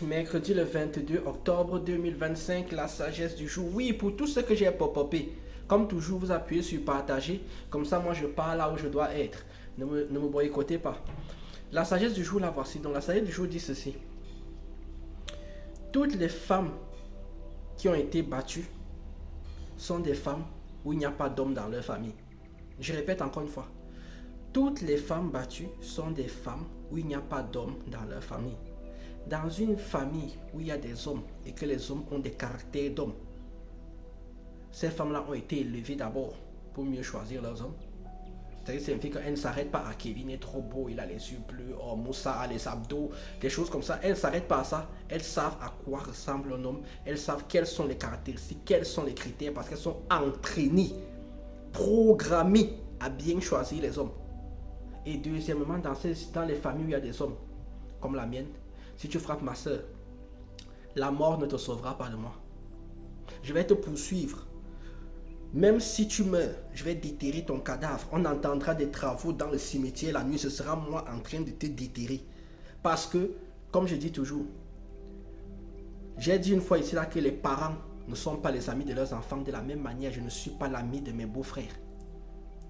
Mercredi le 22 octobre 2025, la sagesse du jour. Oui, pour tout ce que j'ai pop-upé, comme toujours, vous appuyez sur partager. Comme ça, moi, je pars là où je dois être. Ne me boycottez pas. La sagesse du jour, la voici. Donc, la sagesse du jour dit ceci. Toutes les femmes qui ont été battues sont des femmes où il n'y a pas d'homme dans leur famille. Je répète encore une fois. Toutes les femmes battues sont des femmes où il n'y a pas d'hommes dans leur famille. Dans une famille où il y a des hommes et que les hommes ont des caractères d'hommes, ces femmes-là ont été élevées d'abord pour mieux choisir leurs hommes. C'est-à-dire que ça signifie qu'elles ne s'arrêtent pas à Kevin est trop beau, il a les yeux bleus, oh Moussa a les abdos, des choses comme ça. Elles ne s'arrêtent pas à ça. Elles savent à quoi ressemble un homme. Elles savent quelles sont les caractéristiques, quels sont les critères, parce qu'elles sont entraînées, programmées à bien choisir les hommes. Et deuxièmement, dans les familles où il y a des hommes, comme la mienne, si tu frappes ma soeur, la mort ne te sauvera pas de moi. Je vais te poursuivre. Même si tu meurs, je vais déterrer ton cadavre. On entendra des travaux dans le cimetière la nuit. Ce sera moi en train de te déterrer. Parce que, comme je dis toujours, j'ai dit une fois ici là que les parents ne sont pas les amis de leurs enfants. De la même manière, je ne suis pas l'ami de mes beaux-frères.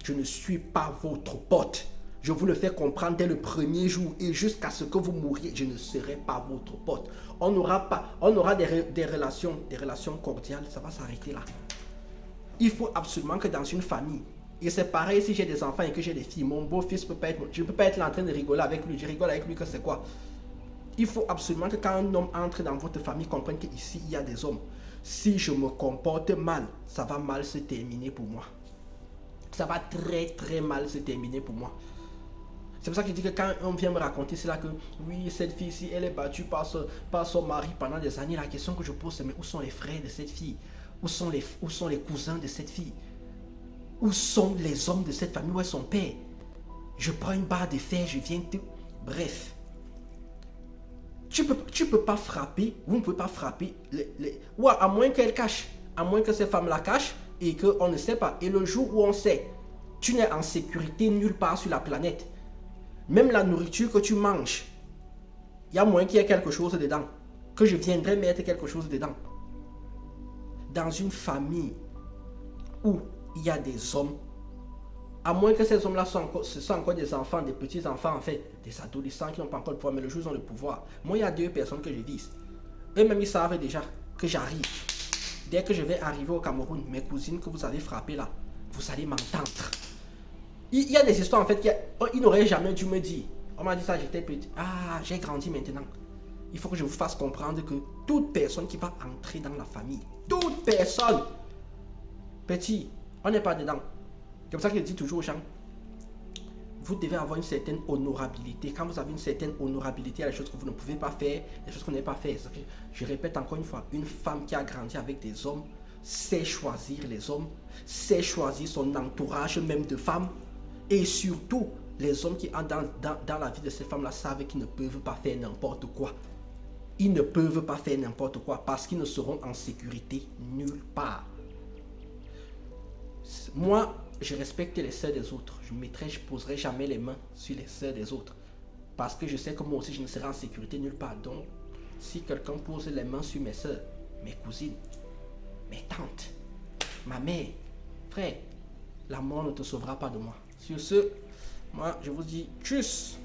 Je ne suis pas votre pote. Je vous le fais comprendre dès le premier jour et jusqu'à ce que vous mouriez, je ne serai pas votre pote. On aura des relations cordiales, ça va s'arrêter là. Il faut absolument que dans une famille, et c'est pareil si j'ai des enfants et que j'ai des filles, mon beau-fils je ne peux pas être là en train de rigoler avec lui, je rigole avec lui que c'est quoi. Il faut absolument que quand un homme entre dans votre famille, comprenne qu'ici il y a des hommes. Si je me comporte mal, ça va mal se terminer pour moi. Ça va très très mal se terminer pour moi. C'est pour ça que je dis que quand on vient me raconter, c'est là que oui, cette fille-ci, elle est battue par son mari pendant des années. La question que je pose, c'est mais où sont les frères de cette fille? Où sont les cousins de cette fille? Où sont les hommes de cette famille? Où est son père? Je prends une barre de fer, je viens te... Bref. Tu peux pas frapper, vous ne pouvez pas frapper. Ou à moins qu'elle cache, à moins que ces femmes-là cachent et qu'on ne sait pas. Et le jour où on sait, tu n'es en sécurité nulle part sur la planète. Même la nourriture que tu manges, il y a moyen qu'il y ait quelque chose dedans. Que je viendrai mettre quelque chose dedans. Dans une famille où il y a des hommes, à moins que ces hommes-là soient encore des enfants, des petits-enfants en fait, des adolescents qui n'ont pas encore le pouvoir, mais le jour où ils ont le pouvoir. Moi, il y a deux personnes que je vise. Eux-mêmes, ils savent déjà que j'arrive. Dès que je vais arriver au Cameroun, mes cousines que vous avez frappées là, vous allez m'entendre. Il y a des histoires en fait qu'ils n'auraient jamais dû me dire. On m'a dit ça, j'étais petit. Ah, j'ai grandi maintenant. Il faut que je vous fasse comprendre que toute personne qui va entrer dans la famille, toute personne, petit, on n'est pas dedans. C'est pour ça que je dis toujours aux gens, vous devez avoir une certaine honorabilité. Quand vous avez une certaine honorabilité, il y a des choses que vous ne pouvez pas faire, des choses que vous n'avez pas fait. Je répète encore une fois, une femme qui a grandi avec des hommes, sait choisir les hommes, sait choisir son entourage même de femmes. Et surtout, les hommes qui entrent dans la vie de ces femmes-là savent qu'ils ne peuvent pas faire n'importe quoi. Ils ne peuvent pas faire n'importe quoi parce qu'ils ne seront en sécurité nulle part. Moi, je respecte les sœurs des autres. Je ne poserai jamais les mains sur les sœurs des autres. Parce que je sais que moi aussi, je ne serai en sécurité nulle part. Donc, si quelqu'un pose les mains sur mes sœurs, mes cousines, mes tantes, ma mère, frère, la mort ne te sauvera pas de moi. Sur ce, moi, je vous dis tchuss.